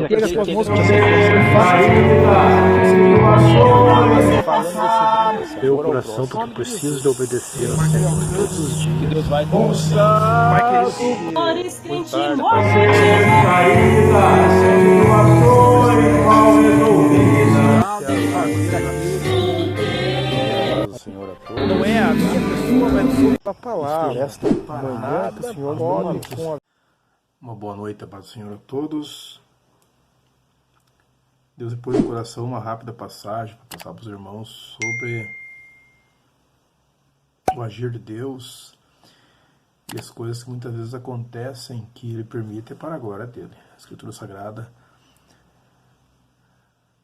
inteira com as músicas. Meu coração, porque preciso de obedecer ao Senhor todos os dias. Que Deus vai não é a minha pessoa, mas a palavra. Esta manhã que o Senhor come com a... Uma boa noite, a paz do Senhor a todos. Deus me pôs no coração uma rápida passagem para passar para os irmãos sobre o agir de Deus e as coisas que muitas vezes acontecem que Ele permite para a glória dele. A Escritura Sagrada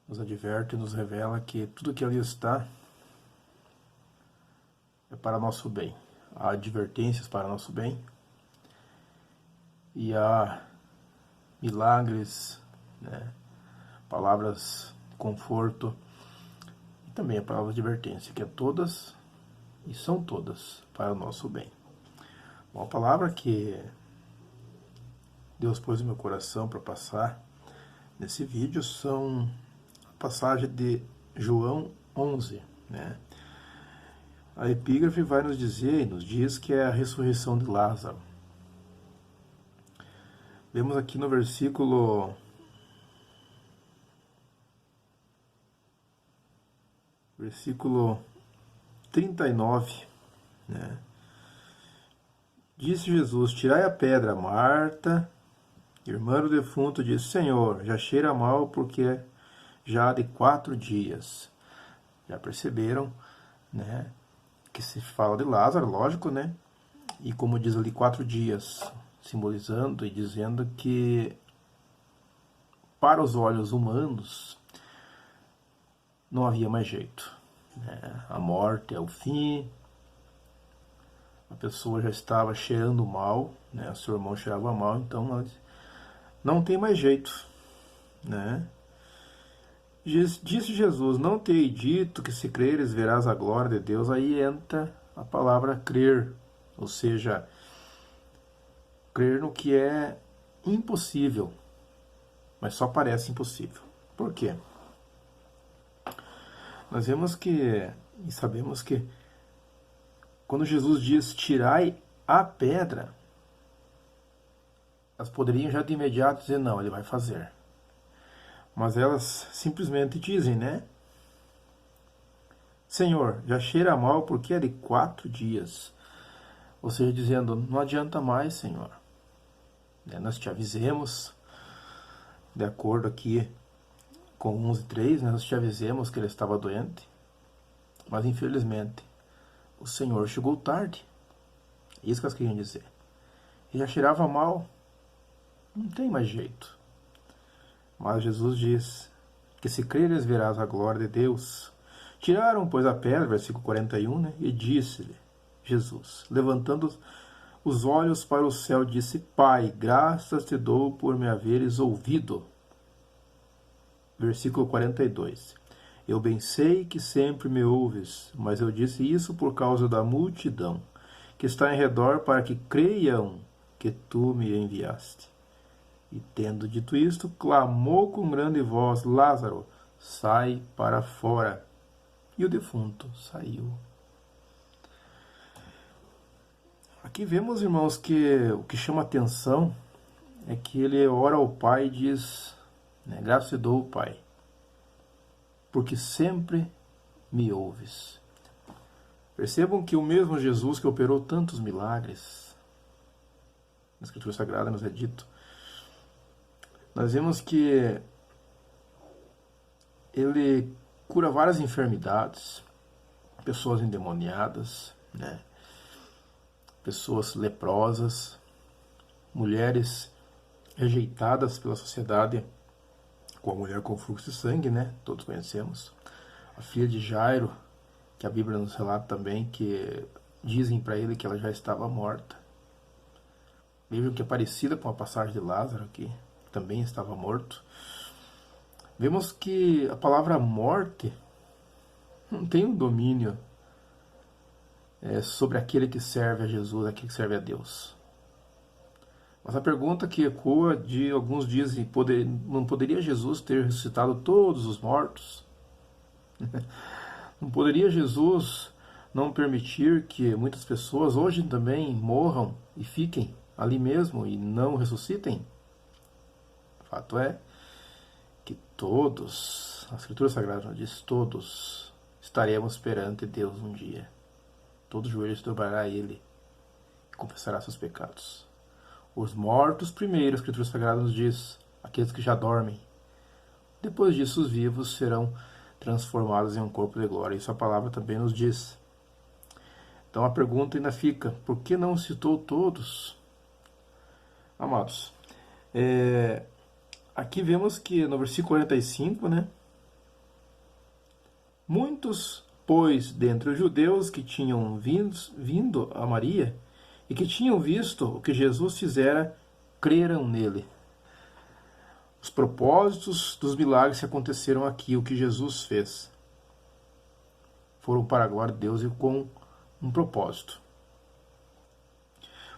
nos adverte e nos revela que tudo que ali está é para nosso bem. Há advertências para nosso bem e há milagres, né? Palavras de conforto e também a palavra de advertência, que é todas e são todas para o nosso bem. Uma palavra que Deus pôs no meu coração para passar nesse vídeo são a passagem de João 11, né? A epígrafe vai nos dizer, nos diz que é a ressurreição de Lázaro. Vemos aqui no versículo 39, né? Disse Jesus: tirai a pedra. Marta, irmã do defunto, disse: Senhor, já cheira mal, porque já há de 4 dias. Já perceberam, né, que se fala de Lázaro, lógico, né? E como diz ali, 4 dias, simbolizando e dizendo que para os olhos humanos não havia mais jeito, né? A morte é o fim, a pessoa já estava cheirando mal, né? O seu irmão cheirava mal, então não tem mais jeito, né? Disse Jesus: não te hei dito que se creres verás a glória de Deus. Aí entra a palavra crer, ou seja, crer no que é impossível, mas só parece impossível. Por quê? Nós vemos que, e sabemos que, quando Jesus diz tirai a pedra, elas poderiam já de imediato dizer não, ele vai fazer. Mas elas simplesmente dizem, né? Senhor, já cheira mal porque é de 4 dias. Ou seja, dizendo, não adianta mais, Senhor. Nós te avisemos, de acordo aqui com 11:3, nós te avisemos que ele estava doente, mas infelizmente o Senhor chegou tarde. Isso que elas queriam dizer. Ele já cheirava mal, não tem mais jeito. Mas Jesus diz que se creres verás a glória de Deus. Tiraram, pois, a pedra, versículo 41, né? E disse-lhe Jesus, levantando os olhos para o céu, disse: Pai, graças te dou por me haveres ouvido. Versículo 42. Eu bem sei que sempre me ouves, mas eu disse isso por causa da multidão que está em redor, para que creiam que tu me enviaste. E tendo dito isto, clamou com grande voz: Lázaro, sai para fora. E o defunto saiu. Aqui vemos, irmãos, que o que chama atenção é que ele ora ao Pai e diz, né, graças te dou, Pai, porque sempre me ouves. Percebam que o mesmo Jesus que operou tantos milagres, na Escritura Sagrada nos é dito, nós vemos que ele cura várias enfermidades, pessoas endemoniadas, né? Pessoas leprosas, mulheres rejeitadas pela sociedade, com a mulher com fluxo de sangue, né? Todos conhecemos. A filha de Jairo, que a Bíblia nos relata também, que dizem para ele que ela já estava morta. Vejam que é parecida com a passagem de Lázaro, que também estava morto. Vemos que a palavra morte não tem um domínio sobre aquele que serve a Jesus, aquele que serve a Deus. Mas a pergunta que ecoa de alguns dizem, não poderia Jesus ter ressuscitado todos os mortos? Não poderia Jesus não permitir que muitas pessoas hoje também morram e fiquem ali mesmo e não ressuscitem? O fato é que todos, a Escritura Sagrada diz, todos estaremos perante Deus um dia. Todo joelho se dobrará a Ele e confessará seus pecados. Os mortos primeiro, a Escritura Sagrada nos diz, aqueles que já dormem. Depois disso, os vivos serão transformados em um corpo de glória. Isso a palavra também nos diz. Então a pergunta ainda fica, por que não citou todos? Amados, aqui vemos que no versículo 45, né? Muitos, pois, dentre os judeus que tinham vindo a Maria e que tinham visto o que Jesus fizera, creram nele. Os propósitos dos milagres que aconteceram aqui, o que Jesus fez, foram para a glória de Deus e com um propósito.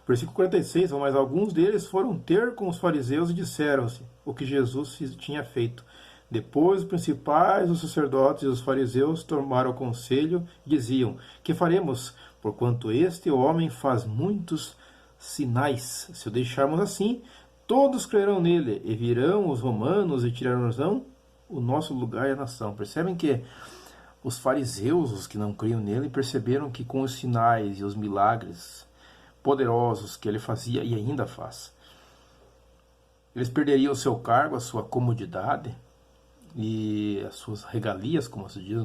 Versículo 46, mas alguns deles foram ter com os fariseus e disseram-se o que Jesus tinha feito. Depois os principais, os sacerdotes e os fariseus tomaram o conselho e diziam, que faremos, porquanto este homem faz muitos sinais. Se o deixarmos assim, todos crerão nele, e virão os romanos e tirarão o nosso lugar e a nação. Percebem que os fariseus, os que não criam nele, perceberam que com os sinais e os milagres poderosos que ele fazia e ainda faz, eles perderiam o seu cargo, a sua comodidade e as suas regalias, como se diz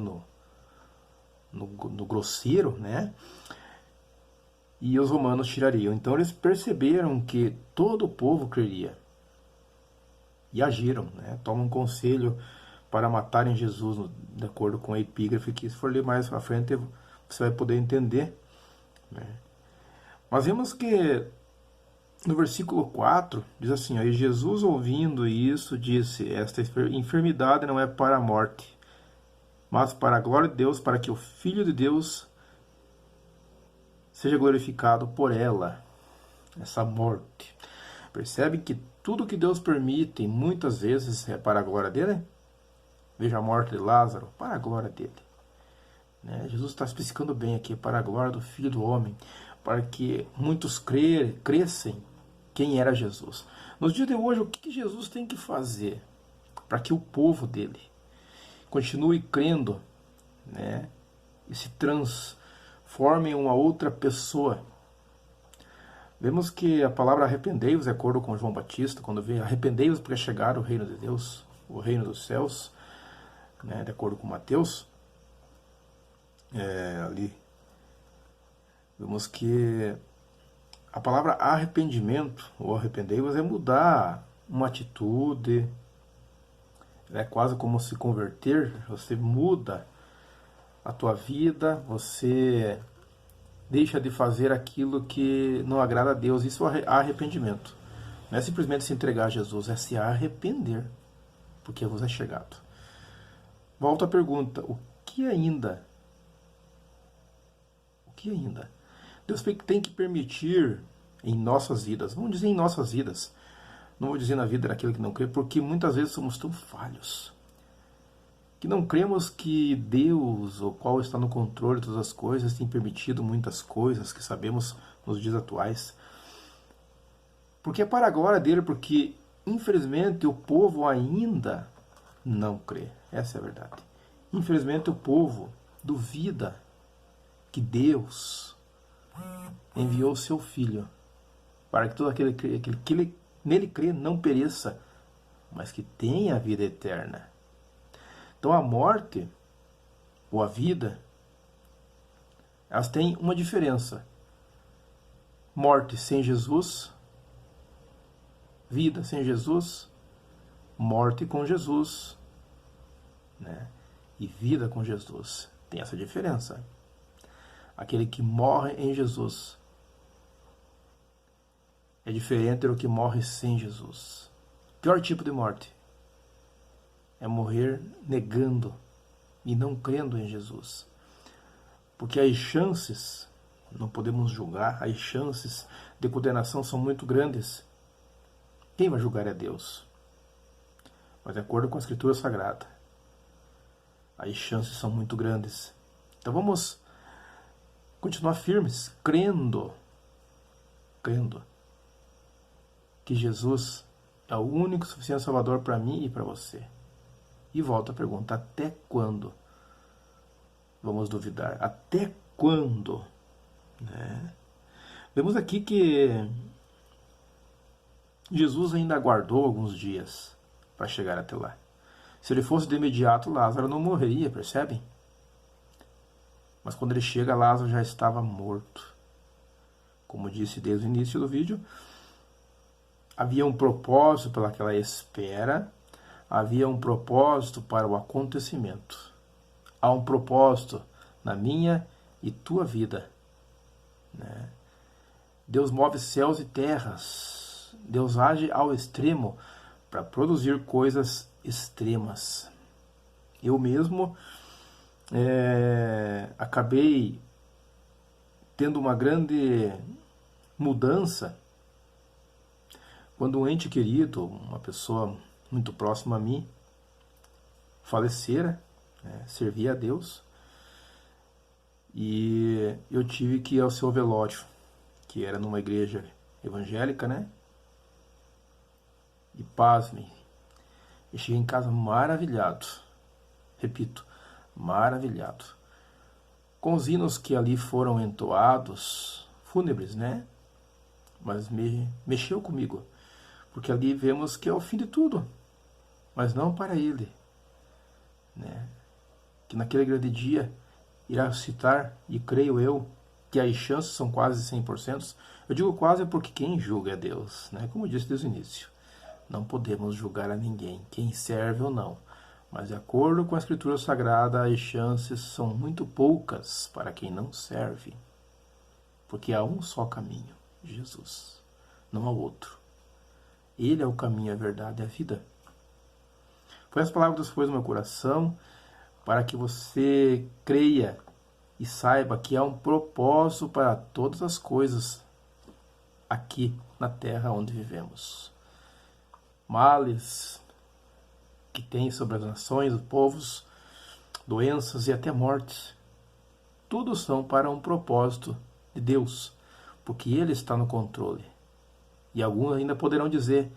no grosseiro, né? E os romanos tirariam. Então eles perceberam que todo o povo creria. E agiram, né? Tomam um conselho para matarem Jesus, de acordo com a epígrafe, que se for ler mais à frente você vai poder entender, né? Mas vemos que no versículo 4 diz assim, aí Jesus ouvindo isso disse, esta enfermidade não é para a morte, mas para a glória de Deus, para que o Filho de Deus seja glorificado por ela, essa morte. Percebe que tudo que Deus permite, muitas vezes, é para a glória dele? Veja a morte de Lázaro, para a glória dele. Né? Jesus está especificando bem aqui, para a glória do Filho do Homem, para que muitos crescem quem era Jesus. Nos dias de hoje, o que Jesus tem que fazer para que o povo dele continue crendo, né, e se transforme em uma outra pessoa? Vemos que a palavra arrependei-vos, de acordo com João Batista, quando vê arrependei-vos porque é chegar o reino de Deus, o reino dos céus, né, de acordo com Mateus, ali vemos que a palavra arrependimento, ou arrependei-vos, é mudar uma atitude, é quase como se converter, você muda a tua vida, você deixa de fazer aquilo que não agrada a Deus. Isso é arrependimento. Não é simplesmente se entregar a Jesus, é se arrepender, porque vos é chegado. Volto à pergunta, o que ainda? O que ainda? Deus tem que permitir em nossas vidas, vamos dizer em nossas vidas, não vou dizer na vida daquele que não crê, porque muitas vezes somos tão falhos, que não cremos que Deus, o qual está no controle de todas as coisas, tem permitido muitas coisas que sabemos nos dias atuais. Porque é para a glória dele, porque infelizmente o povo ainda não crê. Essa é a verdade. Infelizmente o povo duvida que Deus enviou o seu Filho para que todo aquele que nele crê não pereça, mas que tenha a vida eterna. Então a morte ou a vida, elas têm uma diferença. Morte sem Jesus, vida sem Jesus, morte com Jesus, né? E vida com Jesus. Tem essa diferença. Aquele que morre em Jesus é diferente do que morre sem Jesus. O pior tipo de morte é morrer negando e não crendo em Jesus. Porque as chances, não podemos julgar, as chances de condenação são muito grandes. Quem vai julgar é Deus. Mas de acordo com a Escritura Sagrada, as chances são muito grandes. Então vamos continuar firmes, crendo que Jesus é o único e suficiente Salvador para mim e para você. E volta a pergunta, até quando vamos duvidar? Até quando? Né? Vemos aqui que Jesus ainda aguardou alguns dias para chegar até lá. Se ele fosse de imediato, Lázaro não morreria, percebem? Mas quando ele chega, Lázaro já estava morto. Como disse desde o início do vídeo, havia um propósito pelaquela espera, havia um propósito para o acontecimento. Há um propósito na minha e tua vida. Né? Deus move céus e terras. Deus age ao extremo para produzir coisas extremas. Eu mesmo acabei tendo uma grande mudança quando um ente querido, uma pessoa muito próxima a mim, falecera, servia a Deus, e eu tive que ir ao seu velório, que era numa igreja evangélica, né? E pasmem, eu cheguei em casa maravilhado, repito, maravilhado, com os hinos que ali foram entoados, fúnebres, né? Mas mexeu comigo, porque ali vemos que é o fim de tudo, mas não para ele, né? Que naquele grande dia irá ressuscitar, e creio eu que as chances são quase 100%. Eu digo quase porque quem julga é Deus, né? Como eu disse desde o início, não podemos julgar a ninguém, quem serve ou não. Mas de acordo com a Escritura Sagrada, as chances são muito poucas para quem não serve. Porque há um só caminho, Jesus, não há outro. Ele é o caminho, a verdade e a vida. Foi as palavras que pôs no meu coração para que você creia e saiba que há um propósito para todas as coisas aqui na terra onde vivemos. Males que tem sobre as nações, os povos, doenças e até mortes, tudo são para um propósito de Deus, porque Ele está no controle. E alguns ainda poderão dizer,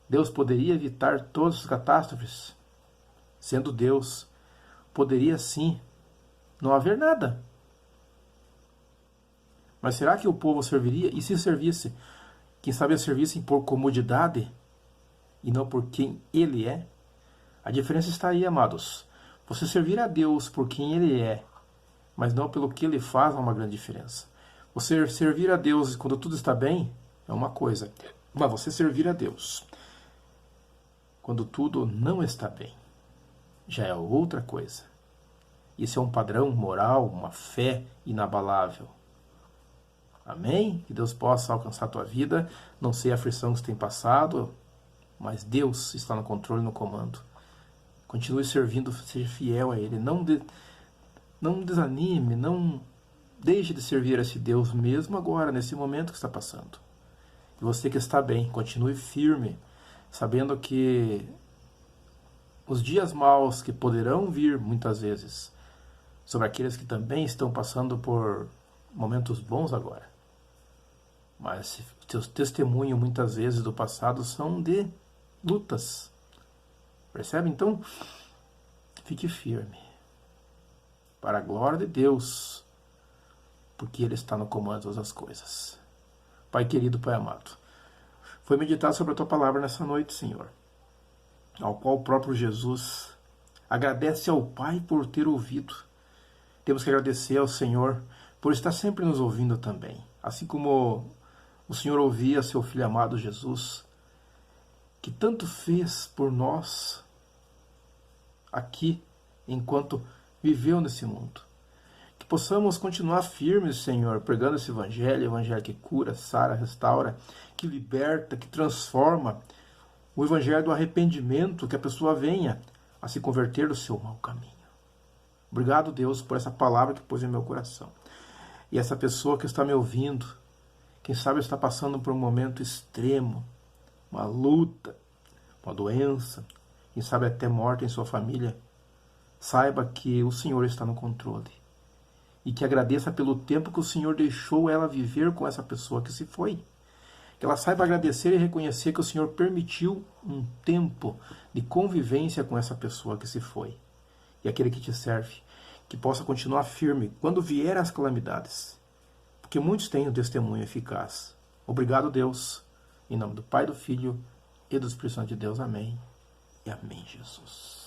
Deus poderia evitar todas as catástrofes? Sendo Deus, poderia sim não haver nada. Mas será que o povo serviria? E se servisse, quem sabe servissem por comodidade e não por quem Ele é? A diferença está aí, amados. Você servir a Deus por quem Ele é, mas não pelo que Ele faz, é uma grande diferença. Você servir a Deus quando tudo está bem é uma coisa, mas você servir a Deus quando tudo não está bem já é outra coisa. Isso é um padrão moral, uma fé inabalável. Amém? Que Deus possa alcançar a tua vida. Não sei a aflição que você tem passado, mas Deus está no controle e no comando. Continue servindo, seja fiel a Ele. Não desanime, não deixe de servir a esse Deus mesmo agora, nesse momento que está passando. E você que está bem, continue firme, sabendo que os dias maus que poderão vir muitas vezes sobre aqueles que também estão passando por momentos bons agora. Mas teus testemunhos muitas vezes do passado são de lutas. Percebe? Então, fique firme. Para a glória de Deus, porque Ele está no comando de todas as coisas. Pai querido, Pai amado, foi meditar sobre a Tua palavra nessa noite, Senhor, ao qual o próprio Jesus agradece ao Pai por ter ouvido. Temos que agradecer ao Senhor por estar sempre nos ouvindo também. Assim como o Senhor ouvia Seu Filho amado Jesus, que tanto fez por nós aqui, enquanto viveu nesse mundo. Que possamos continuar firmes, Senhor, pregando esse evangelho que cura, sara, restaura, que liberta, que transforma, o evangelho do arrependimento, que a pessoa venha a se converter do seu mau caminho. Obrigado, Deus, por essa palavra que pôs em meu coração. E essa pessoa que está me ouvindo, quem sabe está passando por um momento extremo, uma luta, uma doença, quem sabe até morte em sua família, saiba que o Senhor está no controle. E que agradeça pelo tempo que o Senhor deixou ela viver com essa pessoa que se foi. Que ela saiba agradecer e reconhecer que o Senhor permitiu um tempo de convivência com essa pessoa que se foi. E aquele que te serve, que possa continuar firme quando vier as calamidades. Porque muitos têm o testemunho eficaz. Obrigado, Deus. Em nome do Pai, do Filho e do Espírito Santo de Deus. Amém. E amém, Jesus.